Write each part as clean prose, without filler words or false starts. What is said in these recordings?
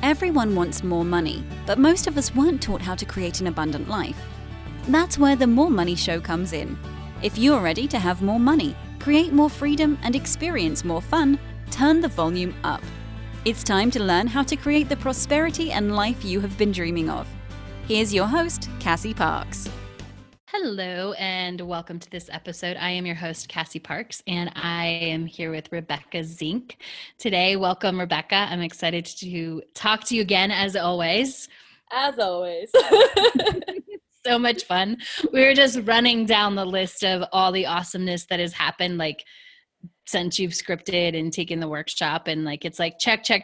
Everyone wants more money, but most of us weren't taught how to create an abundant life. That's where the More Money Show comes in. If you're ready to have more money, create more freedom, and experience more fun, turn the volume up. It's time to learn how to create the prosperity and life you have been dreaming of. Here's your host, Cassie Parks. Hello and welcome to this episode. I am your host, Cassie Parks, and I am here with Rebekah Zink. Today, welcome, Rebekah. I'm excited to talk to you again, as always. As always. So much fun. We were just running down the list of all the awesomeness that has happened, like, since you've scripted and taken the workshop, and it's like check. Yep,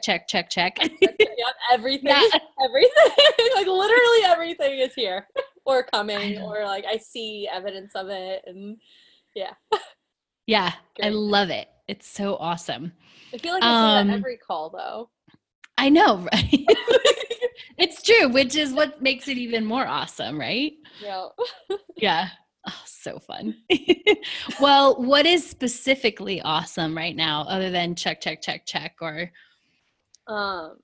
everything. Yeah. Everything. Like literally everything is here or coming, or like I see evidence of it, and yeah. Yeah, great. I love it. It's so awesome. I feel like I see that every call though. I know, right? It's true, which is what makes it even more awesome, right? Yeah. Yeah. Oh, so fun. Well, what is specifically awesome right now other than check, or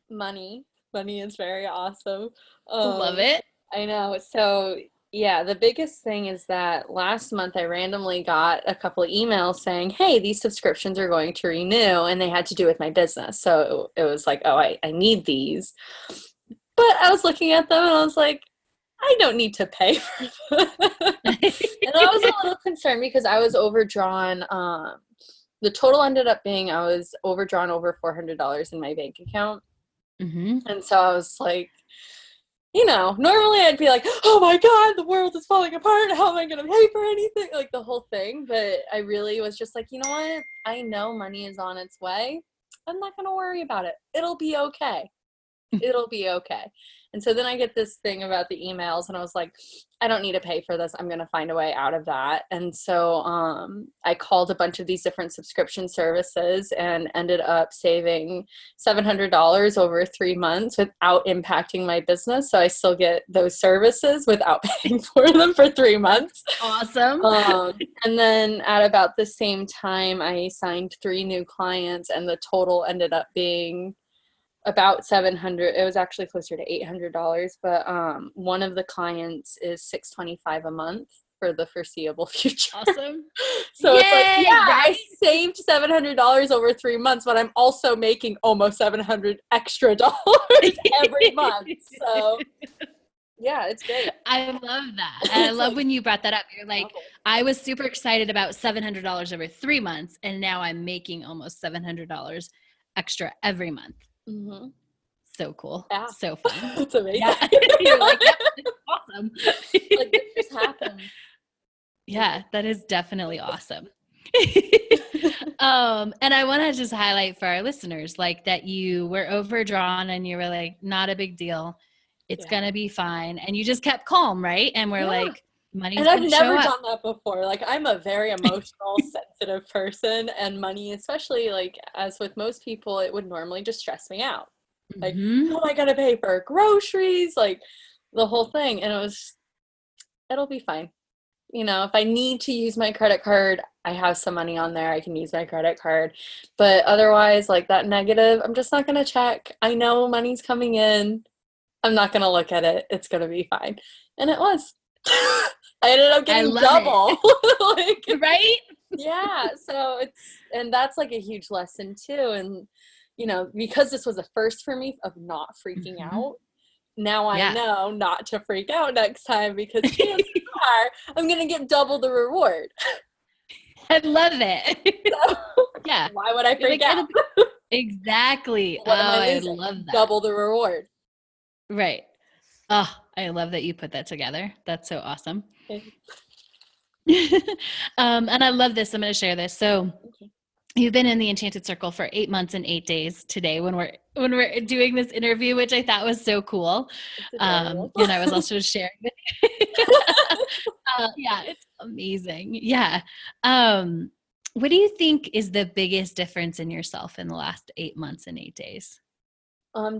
money. Money is very awesome. Love it. I know. So yeah, the biggest thing is that last month I randomly got a couple of emails saying, hey, these subscriptions are going to renew, and they had to do with my business. So it was like, oh, I need these. But I was looking at them and I was like, I don't need to pay for them. And I was a little concerned because I was overdrawn. The total ended up being I was overdrawn over $400 in my bank account. Mm-hmm. And so I was like, normally I'd be like, oh my God, the world is falling apart. How am I going to pay for anything? Like the whole thing. But I really was just like, you know what? I know money is on its way. I'm not going to worry about it. It'll be okay. It'll be okay. And so then I get this thing about the emails, and I was like, I don't need to pay for this. I'm going to find a way out of that. And so I called a bunch of these different subscription services and ended up saving $700 over 3 months without impacting my business. So I still get those services without paying for them for 3 months. Awesome. And then at about the same time, I signed 3 new clients, and the total ended up being about $700. It was actually closer to $800, but one of the clients is $625 a month for the foreseeable future. Awesome. So Yay, it's like, yeah, right? I saved $700 over 3 months, but I'm also making almost $700 extra every month. So yeah, it's great. I love that. And I love when you brought that up. You're like, I was super excited about $700 over 3 months, and now I'm making almost $700 extra every month. Mm-hmm. So cool. Yeah. So fun. It's amazing. Yeah. You're like, yep, it's awesome. Like it just happened. Yeah, that is definitely awesome. And I want to just highlight for our listeners, like that you were overdrawn and you were like, not a big deal. It's going to be fine. And you just kept calm, right? And we're like, money's and I've gonna never show up. done that before. Like I'm a very emotional, sensitive person, and money, especially like as with most people, it would normally just stress me out. Like, oh, I gotta pay for groceries, like the whole thing. And it'll be fine. If I need to use my credit card, I have some money on there. I can use my credit card. But otherwise, like that negative, I'm just not gonna check. I know money's coming in. I'm not gonna look at it. It's gonna be fine. And it was. I ended up getting double. Right? Yeah. So and that's like a huge lesson too. And, because this was a first for me of not freaking out, now I know not to freak out next time, because chances are I'm going to get double the reward. I love it. So, yeah. Why would I freak out? Exactly. I love that. Double the reward. Right. Oh, I love that you put that together. That's so awesome. And I love this. I'm going to share this. So you've been in the Enchanted Circle for 8 months and 8 days today when we're doing this interview, which I thought was so cool. And I was also sharing it. Yeah, it's amazing. Yeah. What do you think is the biggest difference in yourself in the last 8 months and 8 days?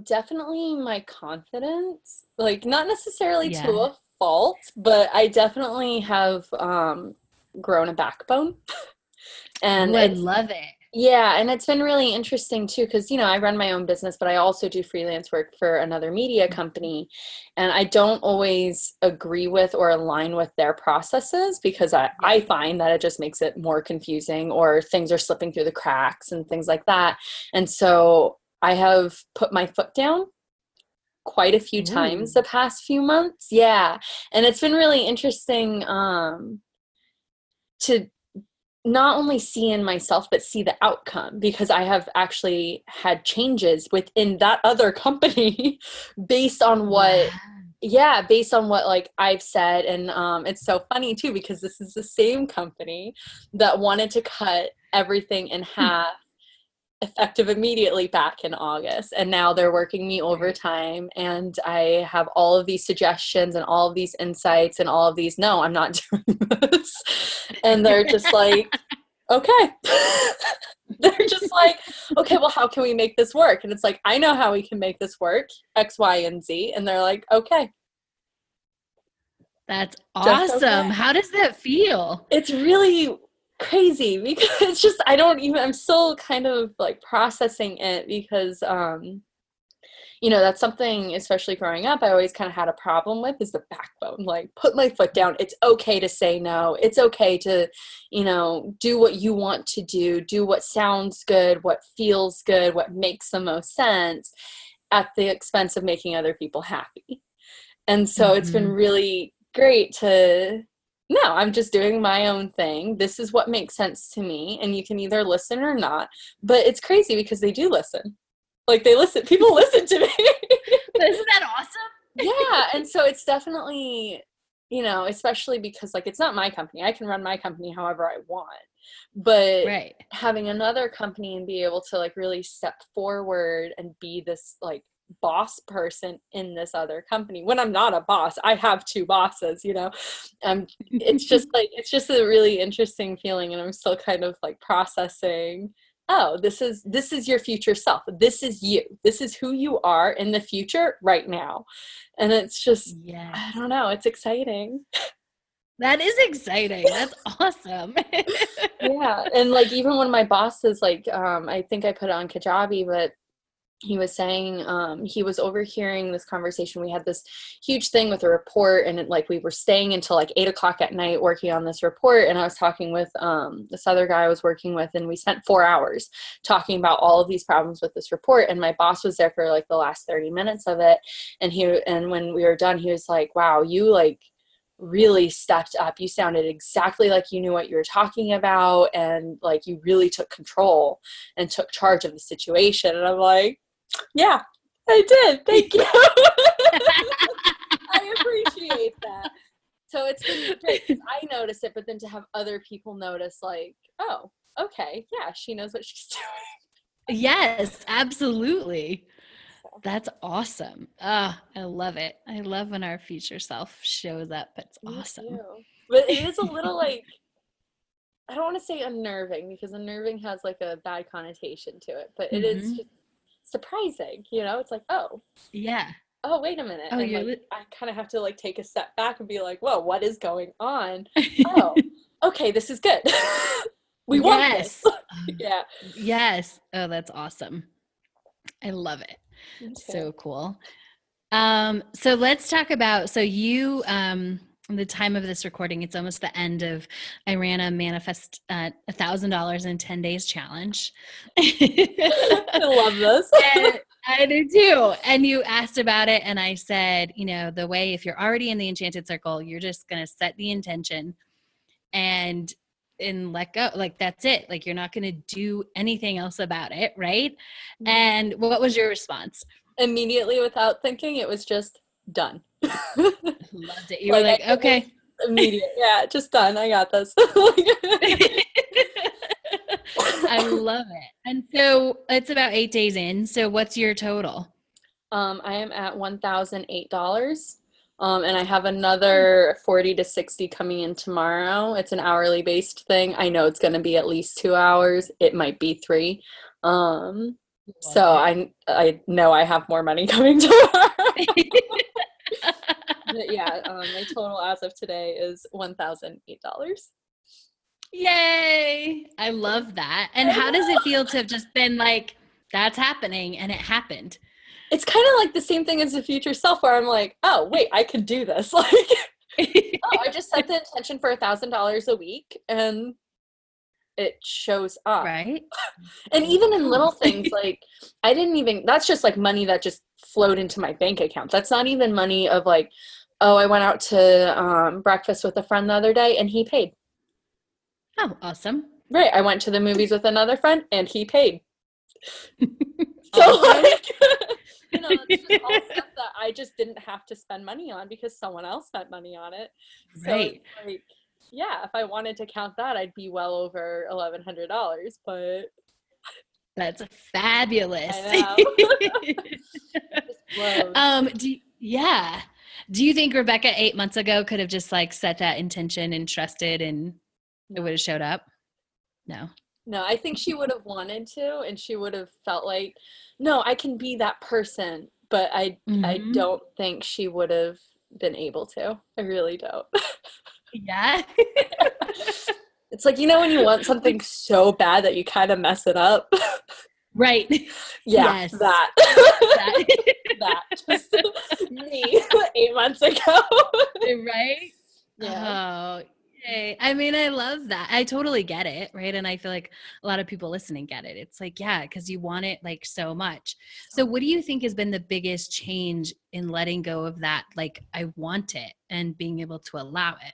Definitely my confidence, like not necessarily to a fault, but I definitely have grown a backbone. And I love it. Yeah, and it's been really interesting too, because I run my own business, but I also do freelance work for another media company, and I don't always agree with or align with their processes because I find that it just makes it more confusing, or things are slipping through the cracks and things like that. And so I have put my foot down quite a few times the past few months. Yeah, and it's been really interesting to not only see in myself, but see the outcome, because I have actually had changes within that other company based on what, based on what like I've said. And it's so funny too, because this is the same company that wanted to cut everything in half effective immediately back in August. And now they're working me overtime, and I have all of these suggestions and all of these insights and all of these, no, I'm not doing this. And they're just like, okay. They're just like, okay, well, how can we make this work? And it's like, I know how we can make this work, X, Y, and Z. And they're like, okay. That's awesome. Okay. How does that feel? It's really crazy, because it's just, I'm still kind of like processing it, because that's something, especially growing up, I always kind of had a problem with, is the backbone. Like, put my foot down. It's okay to say no. It's okay to, do what you want to do what sounds good, what feels good, what makes the most sense, at the expense of making other people happy. And so it's been really great to, no, I'm just doing my own thing. This is what makes sense to me. And you can either listen or not. But it's crazy because they do listen. Like, they listen. People listen to me. Isn't that awesome? Yeah. And so it's definitely, especially because, like, it's not my company. I can run my company however I want. But having another company and be able to, like, really step forward and be this, like, boss person in this other company, when I'm not a boss. I have two bosses, it's just like, it's just a really interesting feeling, and I'm still kind of like processing, oh, this is your future self. This is you. This is who you are in the future right now. And it's just, I don't know, it's exciting. That is exciting. That's awesome. Yeah. And like, even when my boss is like, I think I put it on Kajabi, but he was saying he was overhearing this conversation. We had this huge thing with a report, and we were staying until like 8:00 at night working on this report. And I was talking with this other guy I was working with, and we spent 4 hours talking about all of these problems with this report. And my boss was there for like the last 30 minutes of it. And when we were done, he was like, wow, you like really stepped up. You sounded exactly like you knew what you were talking about. And like, you really took control and took charge of the situation. And I'm like, yeah, I did. Thank you. I appreciate that. So it's been great because I notice it, but then to have other people notice, like, oh, okay, yeah, she knows what she's doing. Yes, absolutely. That's awesome. I love it. I love when our future self shows up. It's awesome. Me too. But it is a little like, I don't want to say unnerving, because unnerving has like a bad connotation to it, but it is just surprising, it's like, oh yeah, oh, wait a minute. Oh, and I kind of have to like take a step back and be like, whoa, what is going on? Oh, okay, this is good. We want this. Yeah. Yes. Oh, that's awesome. I love it. Okay. So cool. So let's talk about, so you, the time of this recording, it's almost the end of, I ran a manifest $1,000 in 10 days challenge. I love this. I do too. And you asked about it, and I said, the way, if you're already in the Enchanted Circle, you're just going to set the intention and let go. Like, that's it. Like, you're not going to do anything else about it. Right. Mm-hmm. And what was your response? Immediately, without thinking, it was just done. Loved it. You were like, okay. Immediate. Yeah, just done. I got this. I love it. And so it's about 8 days in. So what's your total? I am at $1,008. And I have another 40 to 60 coming in tomorrow. It's an hourly based thing. I know it's going to be at least 2 hours. It might be 3. So I know I have more money coming tomorrow. But yeah, my total as of today is $1,008. Yay. I love that. And how does it feel to have just been like, that's happening and it happened? It's kind of like the same thing as the future self where I'm like, oh, wait, I can do this. Like, oh, I just set the intention for $1,000 a week and it shows up. Right. And even in little things, like that's just like money that just flowed into my bank account. That's not even money of like, oh, I went out to breakfast with a friend the other day and he paid. Oh, awesome. Right. I went to the movies with another friend and he paid. So Awesome. like, it's just all stuff that I just didn't have to spend money on because someone else spent money on it. So Right. it's like, yeah, if I wanted to count that, I'd be well over $1,100, but that's fabulous. I know. Do you think Rebekah 8 months ago could have just like set that intention and trusted and it would have showed up? No. No, I think she would have wanted to, and she would have felt like, no, I can be that person, but I don't think she would have been able to. I really don't. Yeah. It's like, when you want something so bad that you kind of mess it up. Right. Yeah, yes. that. That. Just me 8 months ago. Right? Yeah. Oh, yay. I mean, I love that. I totally get it, right? And I feel like a lot of people listening get it. It's like, yeah, because you want it like so much. So what do you think has been the biggest change in letting go of that, like, I want it and being able to allow it?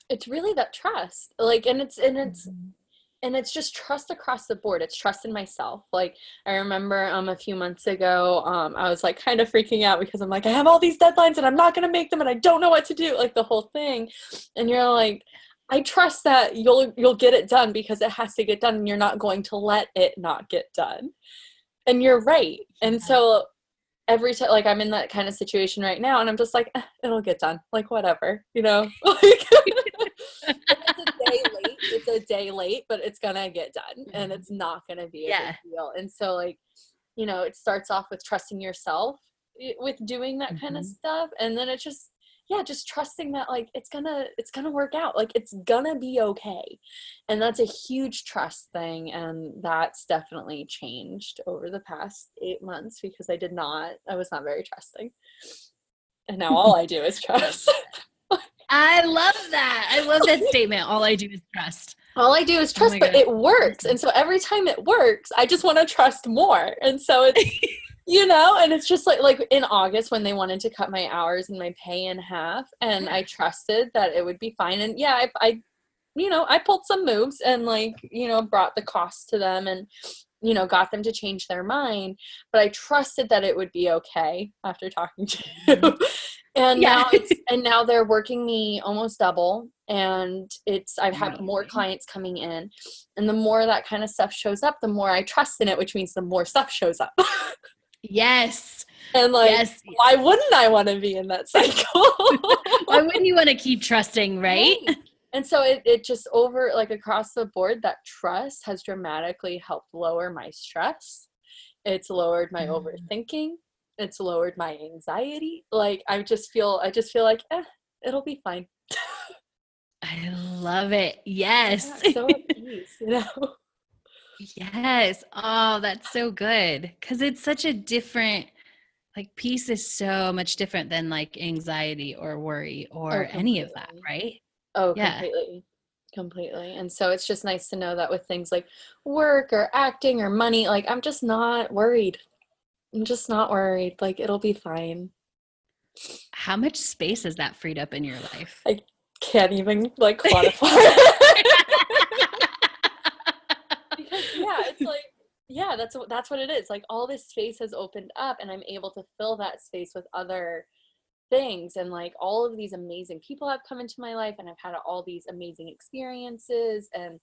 It's really that trust. Like, and it's just trust across the board. It's trust in myself. Like, I remember a few months ago, I was like kind of freaking out because I'm like, I have all these deadlines and I'm not going to make them and I don't know what to do, like the whole thing. And you're like, I trust that you'll get it done because it has to get done and you're not going to let it not get done. And you're right. And so every time, like, I'm in that kind of situation right now and I'm just like, it'll get done. Like, whatever, like, it's a day late, but it's gonna get done and it's not gonna be a big deal. And so, like, it starts off with trusting yourself with doing that kind of stuff, and then it's just trusting that, like, it's gonna work out, like, it's gonna be okay. And that's a huge trust thing, and that's definitely changed over the past 8 months because I was not very trusting, and now all I do is trust. I love that. I love that statement. All I do is trust. All I do is trust, but it works. And so every time it works, I just want to trust more. And so it's, and it's just like in August when they wanted to cut my hours and my pay in half, and I trusted that it would be fine. And yeah, I pulled some moves and like, brought the cost to them and, got them to change their mind, but I trusted that it would be okay after talking to you. And now they're working me almost double, and I've had more clients coming in, and the more that kind of stuff shows up, the more I trust in it, which means the more stuff shows up. Yes. And like, why wouldn't I want to be in that cycle? Why wouldn't you want to keep trusting, right? And so it just across the board, that trust has dramatically helped lower my stress. It's lowered my overthinking. It's lowered my anxiety. Like, I just feel like, it'll be fine. I love it. Yes. Yeah, so at peace, Yes. Oh, that's so good. Because it's such a different, like, peace is so much different than like anxiety or worry or any of that, right? Oh, yeah. Completely. And so it's just nice to know that with things like work or acting or money, like, I'm just not worried. Like, it'll be fine. How much space has that freed up in your life? I can't even like quantify. Because it's like, that's what it is. Like, all this space has opened up and I'm able to fill that space with other things, and like all of these amazing people have come into my life, and I've had all these amazing experiences, and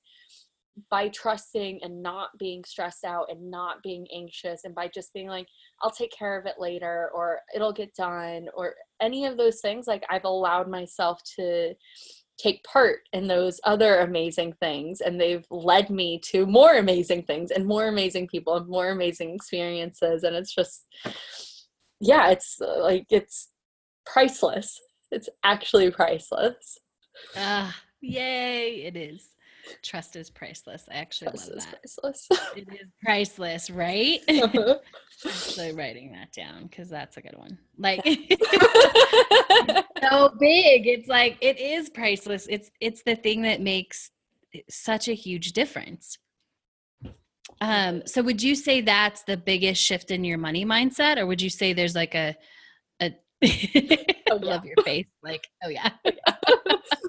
by trusting and not being stressed out and not being anxious, and by just being like, I'll take care of it later, or it'll get done, or any of those things, like, I've allowed myself to take part in those other amazing things, and they've led me to more amazing things and more amazing people and more amazing experiences. And it's just, it's like, it's priceless. It's actually priceless. Yay, it is. Trust is priceless. I actually Trust love is that. priceless. It is priceless, right? Uh-huh. Actually writing that down because that's a good one. Like it's so big. It's like it is priceless. It's the thing that makes such a huge difference. So would you say that's the biggest shift in your money mindset, or would you say there's like a I Oh, yeah. love your face. Like, oh yeah.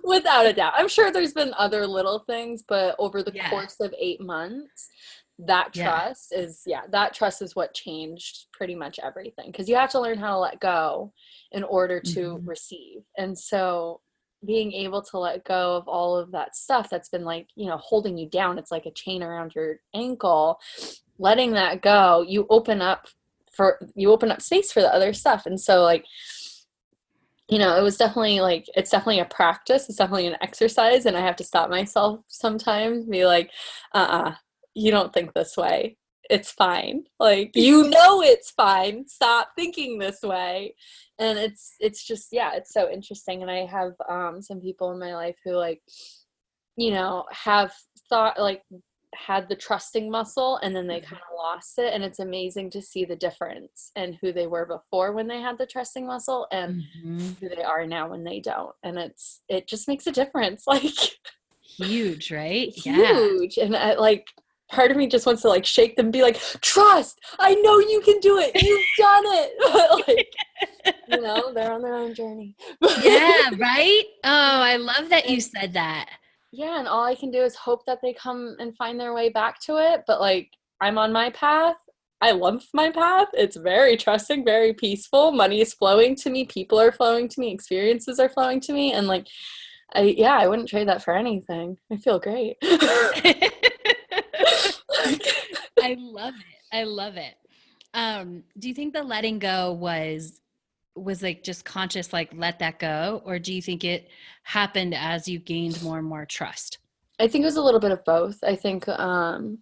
Without a doubt. I'm sure there's been other little things, but over the Yeah. course of 8 months, that trust is what changed pretty much everything. Because you have to learn how to let go in order to receive. And so being able to let go of all of that stuff that's been like, holding you down, it's like a chain around your ankle, letting that go, you open up space for the other stuff. And so like, it was definitely like, it's definitely a practice. It's definitely an exercise. And I have to stop myself sometimes, be like, you don't think this way. It's fine. Like, it's fine. Stop thinking this way. And it's just, it's so interesting. And I have some people in my life who like, have thought like, had the trusting muscle and then they kind of lost it, and it's amazing to see the difference in who they were before when they had the trusting muscle and who they are now when they don't. And it just makes a difference, like huge, right? Huge. And like part of me just wants to like shake them and be like, trust, I know you can do it, you've done it. But like, they're on their own journey. Yeah, right. Oh, I love that you said that. Yeah, and all I can do is hope that they come and find their way back to it. But like, I'm on my path. I love my path. It's very trusting, very peaceful. Money is flowing to me. People are flowing to me. Experiences are flowing to me. And like, I wouldn't trade that for anything. I feel great. I love it. I love it. Do you think the letting go was like just conscious, like let that go? Or do you think it happened as you gained more and more trust? I think it was a little bit of both. I think I'm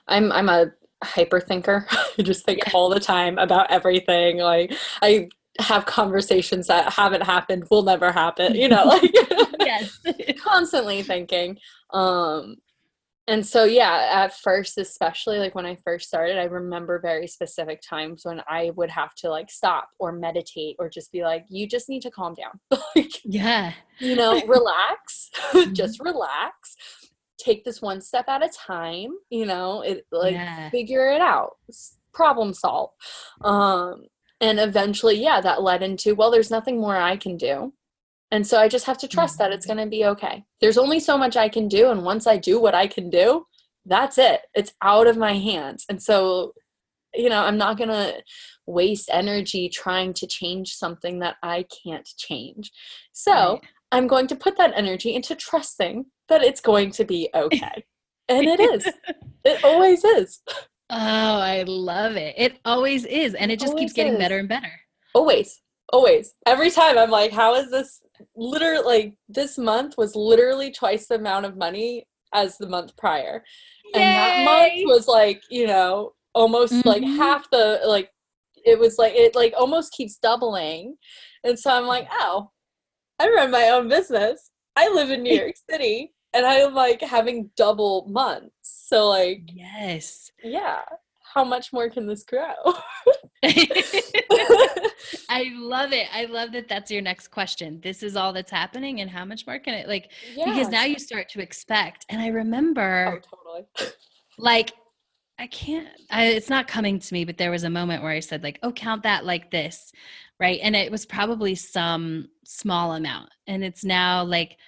a hyper thinker. I just think all the time about everything. Like I have conversations that haven't happened, will never happen, like Yes. Constantly thinking. And so, at first, especially like when I first started, I remember very specific times when I would have to like stop or meditate or just be like, you just need to calm down. Like, yeah. Relax, just relax. Take this one step at a time, figure it out, problem solve. And eventually, that led into, well, there's nothing more I can do. And so I just have to trust that it's going to be okay. There's only so much I can do. And once I do what I can do, that's it. It's out of my hands. And so, I'm not going to waste energy trying to change something that I can't change. So right. I'm going to put that energy into trusting that it's going to be okay. And it is. It always is. Oh, I love it. It always is. And it just keeps getting better and better. Always. Every time I'm like, how is this? Literally, like, this month was literally twice the amount of money as the month prior. Yay! And that month was like, almost like half the, like, it was like, it like almost keeps doubling. And so I'm like, oh, I run my own business. I live in New York City and I'm like having double months. So like, yes. Yeah. How much more can this grow? I love it. I love that that's your next question. This is all that's happening and how much more can it because now you start to expect. And I remember totally. Like it's not coming to me, but there was a moment where I said like, oh, count that like this. Right. And it was probably some small amount. And it's now like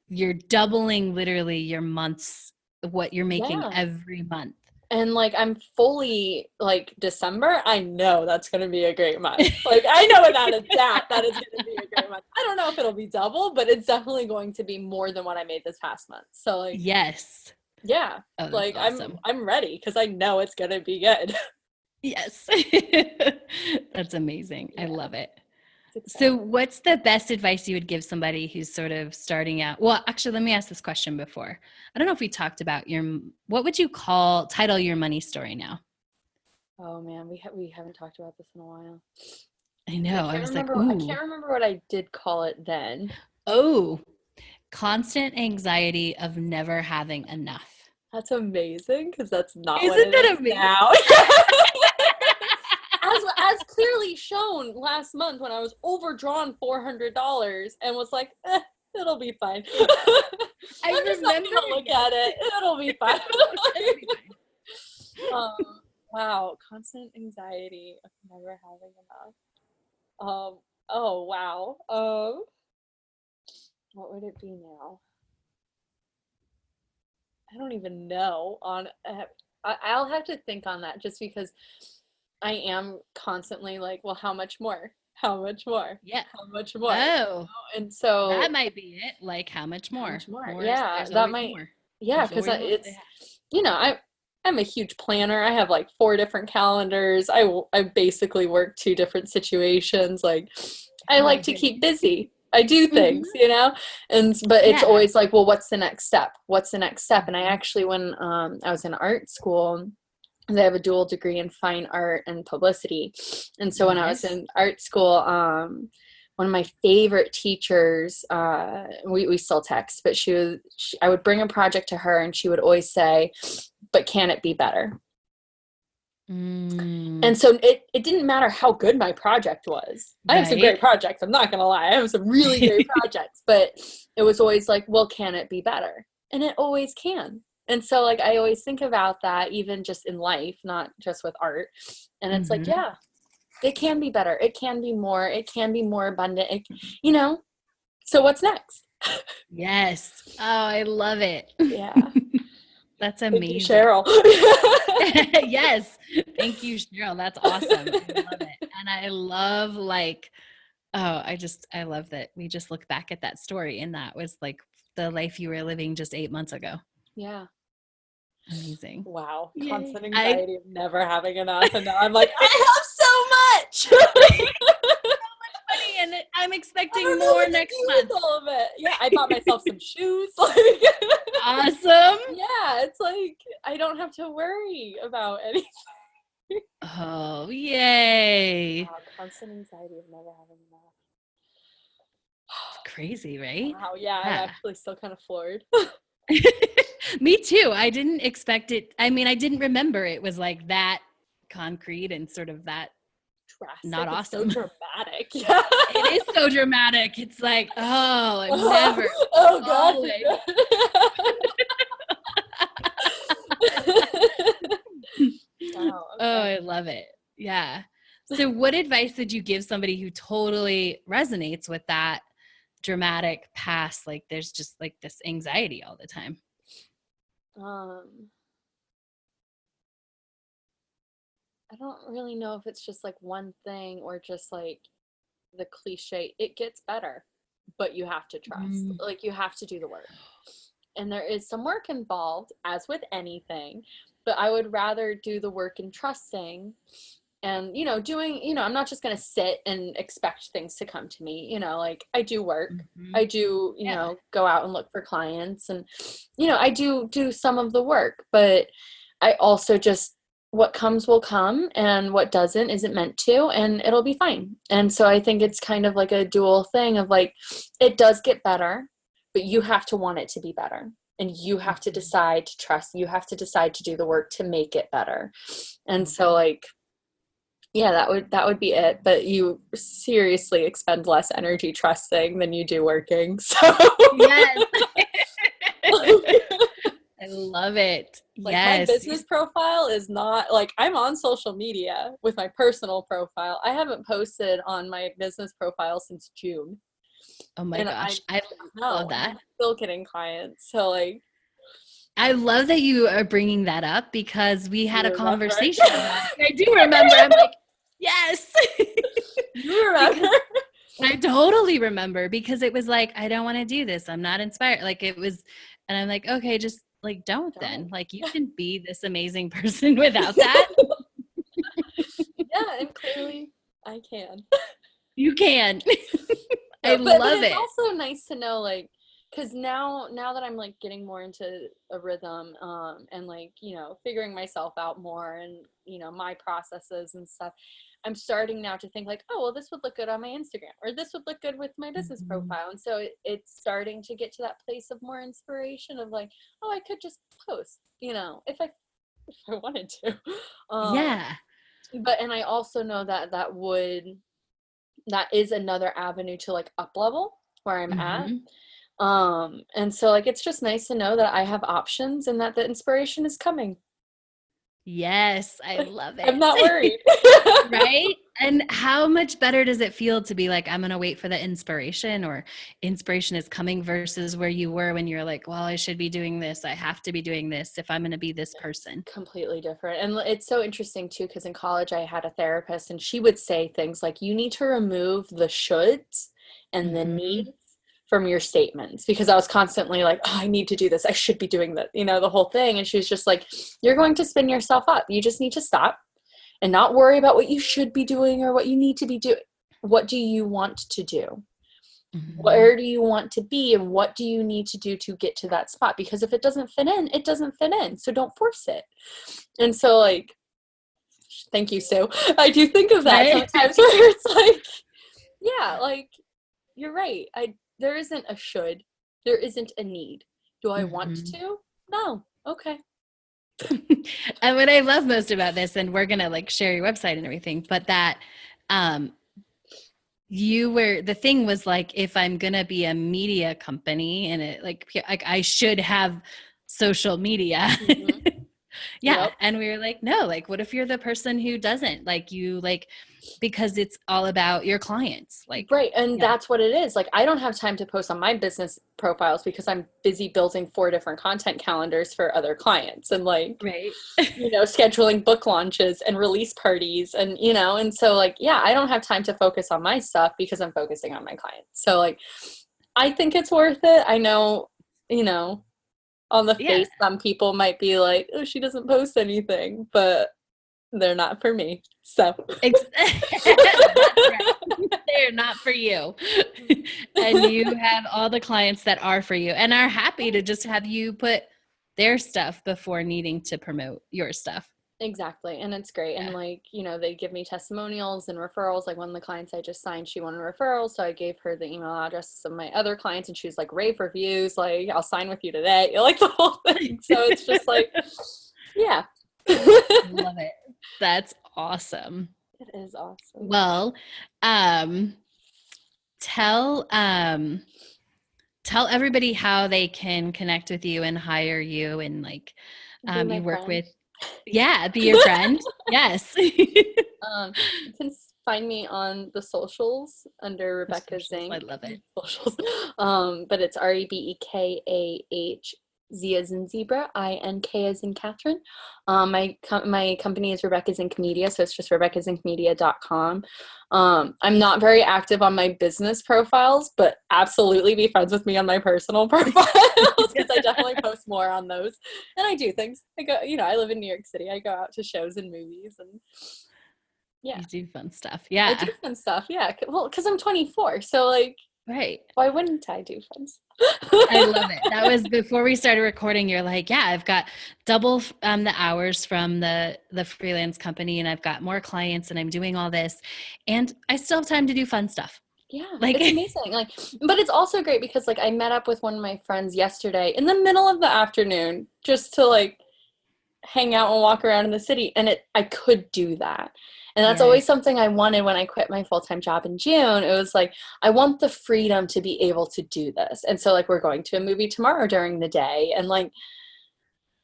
you're doubling literally your months of what you're making every month. And like, I'm fully like December, I know that's going to be a great month. Like, I know without a doubt that is going to be a great month. I don't know if it'll be double, but it's definitely going to be more than what I made this past month. So like, yes. Yeah. Oh, like awesome. I'm ready because I know it's going to be good. Yes. That's amazing. Yeah. I love it. So what's the best advice you would give somebody who's sort of starting out? Well, actually, let me ask this question before. I don't know if we talked about what would you title your money story now? Oh man, we haven't talked about this in a while. I know. I was like, I can't remember what I did call it then. Oh, constant anxiety of never having enough. That's amazing, because that's not Isn't what it that is amazing? now. As clearly shown last month when I was overdrawn $400 and was like, it'll be fine. I'm just not gonna look at it. It'll be fine. Wow, constant anxiety of never having enough. Oh wow. What would it be now? I don't even know. I'll have to think on that, just because I am constantly like, well, how much more? How much more? Yeah. How much more? Oh, and so that might be it. Like, how much more? How much more? More Yeah, there's that always might. more. Yeah, There's because always more to it's, have. I'm a huge planner. I have like 4 different calendars. I basically work 2 different situations. Like, I Oh my like to keep goodness. busy. I do things, but it's Yeah. always like, well, what's the next step? What's the next step? And I Mhm. actually, when I was in art school, I have a dual degree in fine art and publicity. And so when I was Nice. in art school, one of my favorite teachers, we still text, but I would bring a project to her and she would always say, but can it be better? And so it didn't matter how good my project was. I have some great projects. I'm not going to lie. I have some really great projects, but it was always like, well, can it be better? And it always can. And so like, I always think about that, even just in life, not just with art. And it's like, yeah, it can be better. It can be more. It can be more abundant. So what's next? Yes. Oh, I love it. Yeah. That's amazing. Thank you, Cheryl. Yes. Thank you, Cheryl. That's awesome. I love it. And I love I love that we just look back at that story and that was like the life you were living just 8 months ago. Yeah. Amazing. Wow. Yay. Constant anxiety of never having enough. And now I'm like, I have so much. Money, and I'm expecting more next month. All of it. Yeah, I bought myself some shoes. Awesome. Yeah, it's like I don't have to worry about anything. Oh, yay. Wow, constant anxiety of never having enough. Crazy, right? Wow, yeah, I'm actually still kind of floored. Me too. I didn't expect it. I mean, I didn't remember it was like that concrete and sort of that drastic. Not awesome. It's so dramatic. Yeah. It is so dramatic. It's like, oh, I'm never. Oh, God. Wow, okay. Oh, I love it. Yeah. So what advice would you give somebody who totally resonates with that dramatic past? Like there's just like this anxiety all the time. I don't really know if it's just like one thing or just like the cliche, it gets better, but you have to trust. Like you have to do the work. And there is some work involved, as with anything, but I would rather do the work in trusting and, doing, I'm not just going to sit and expect things to come to me, like I do work. I do, go out and look for clients and, I do some of the work, but I also just, what comes will come and what doesn't isn't meant to, and it'll be fine. And so I think it's kind of like a dual thing of like, it does get better, but you have to want it to be better. And you have to decide to trust. You have to decide to do the work to make it better. And so like, yeah, that would be it. But you seriously expend less energy trusting than you do working. So yes. I love it. Like my business profile is not like I'm on social media with my personal profile. I haven't posted on my business profile since June. Oh my gosh. I love that. I'm still getting clients. So like, I love that you are bringing that up because we had a conversation about it. I do remember. I'm like, yes. You remember? I totally remember because it was like, I don't want to do this. I'm not inspired. Like it was, and I'm like, okay, just like, don't then. Like you can be this amazing person without that. Yeah, and clearly I can. You can. I love it. It's also nice to know, like, because now that I'm like getting more into a rhythm, and like, you know, figuring myself out more and, you know, my processes and stuff, I'm starting now to think like, oh, well, this would look good on my Instagram, or this would look good with my business profile. And so it's starting to get to that place of more inspiration of like, oh, I could just post, you know, if I wanted to. Yeah. But, and I also know that that is another avenue to like up level where I'm at. And so like, it's just nice to know that I have options and that the inspiration is coming. Yes, I love it. I'm not worried. Right? And how much better does it feel to be like, I'm going to wait for the inspiration, or inspiration is coming, versus where you were when you're like, well, I should be doing this. I have to be doing this if I'm going to be this person. Completely different. And it's so interesting too, because in college I had a therapist and she would say things like, you need to remove the shoulds and the needs from your statements, because I was constantly like, oh, I need to do this. I should be doing that, you know, the whole thing. And she was just like, you're going to spin yourself up. You just need to stop and not worry about what you should be doing or what you need to be doing. What do you want to do? Where do you want to be, and what do you need to do to get to that spot? Because if it doesn't fit in, it doesn't fit in. So don't force it. And so like, thank you, Sue. I do think of that sometimes where it's like, yeah, like, you're right. There isn't a should. There isn't a need. Do I want to? No. Okay. And what I love most about this, and we're going to like share your website and everything, but that the thing was like, if I'm going to be a media company and it like I should have social media. Yeah. Yep. And we were like, no, like, what if you're the person who doesn't like you, like, because it's all about your clients. Like, right. And that's what it is. Like, I don't have time to post on my business profiles because I'm busy building 4 different content calendars for other clients and like, you know, scheduling book launches and release parties and, you know, and so like, yeah, I don't have time to focus on my stuff because I'm focusing on my clients. So like, I think it's worth it. I know, you know, on the face, some people might be like, oh, she doesn't post anything, but they're not for me. So that's right. They're not for you. And you have all the clients that are for you and are happy to just have you put their stuff before needing to promote your stuff. Exactly. And it's great. And like, you know, they give me testimonials and referrals. Like one of the clients I just signed, she wanted referrals. So I gave her the email addresses of my other clients and she was like, rave reviews. Like, I'll sign with you today. You like the whole thing. So it's just like, yeah. Love it. That's awesome. It is awesome. Well, tell everybody how they can connect with you and hire you and like, you work with. Yeah, be your friend. Yes. You can find me on the socials under Rebekah Zink. I love it. Socials. But it's REBEKAH, Z as in zebra, INK as in Catherine. My company is Rebekah Zink Media, so it's just RebekahZinkMedia.com. I'm not very active on my business profiles, but absolutely be friends with me on my personal profiles because I definitely post more on those. And I do things. I go, you know, I live in New York City. I go out to shows and movies and yeah. You do fun stuff. Yeah. I do fun stuff. Yeah. Well, because I'm 24. So like, right. Why wouldn't I do fun stuff? I love it. That was before we started recording. You're like, yeah, I've got double the hours from the freelance company and I've got more clients and I'm doing all this and I still have time to do fun stuff. Yeah, like it's amazing. Like, but it's also great because like I met up with one of my friends yesterday in the middle of the afternoon just to like hang out and walk around in the city. And I could do that. And that's always something I wanted when I quit my full-time job in June. It was like, I want the freedom to be able to do this. And so like, we're going to a movie tomorrow during the day. And like,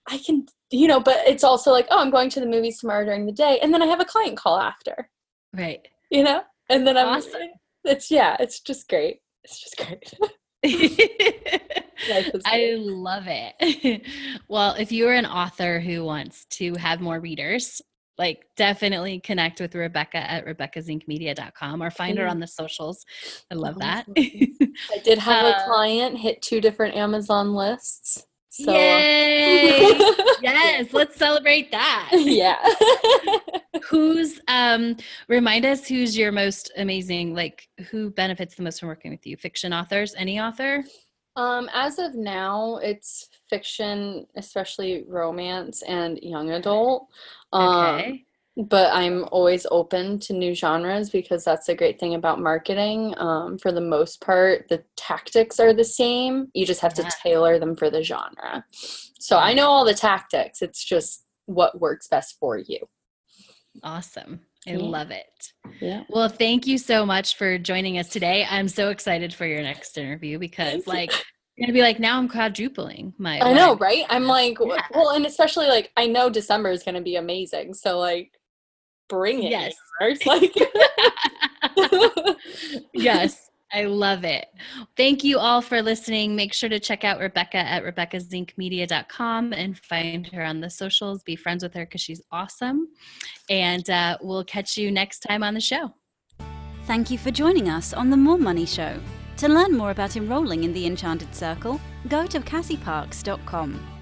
I can, you know, but it's also like, oh, I'm going to the movies tomorrow during the day. And then I have a client call after. Right. You know? And then awesome. It's just great. It's just great. I love it. Well, if you are an author who wants to have more readers, like definitely connect with Rebekah at RebekahZinkMedia.com or find her on the socials. I love that. I did have a client hit 2 different Amazon lists. So. Yay! Yes, let's celebrate that. Yeah. Remind us who's your most amazing, like who benefits the most from working with you? Fiction authors? Any author? As of now, it's fiction, especially romance and young adult. Okay. But I'm always open to new genres because that's the great thing about marketing. For the most part, the tactics are the same. You just have to tailor them for the genre. So I know all the tactics. It's just what works best for you. Awesome. I love it. Yeah. Well, thank you so much for joining us today. I'm so excited for your next interview because like you're gonna be like, now I'm quadrupling my I know, right? I'm like, Yeah. well, and especially like I know December is gonna be amazing. So like bring it. Yes. Universe. Like Yes. I love it. Thank you all for listening. Make sure to check out Rebekah at RebekahZinkMedia.com and find her on the socials. Be friends with her because she's awesome. And we'll catch you next time on the show. Thank you for joining us on The More Money Show. To learn more about enrolling in the Enchanted Circle, go to CassieParks.com.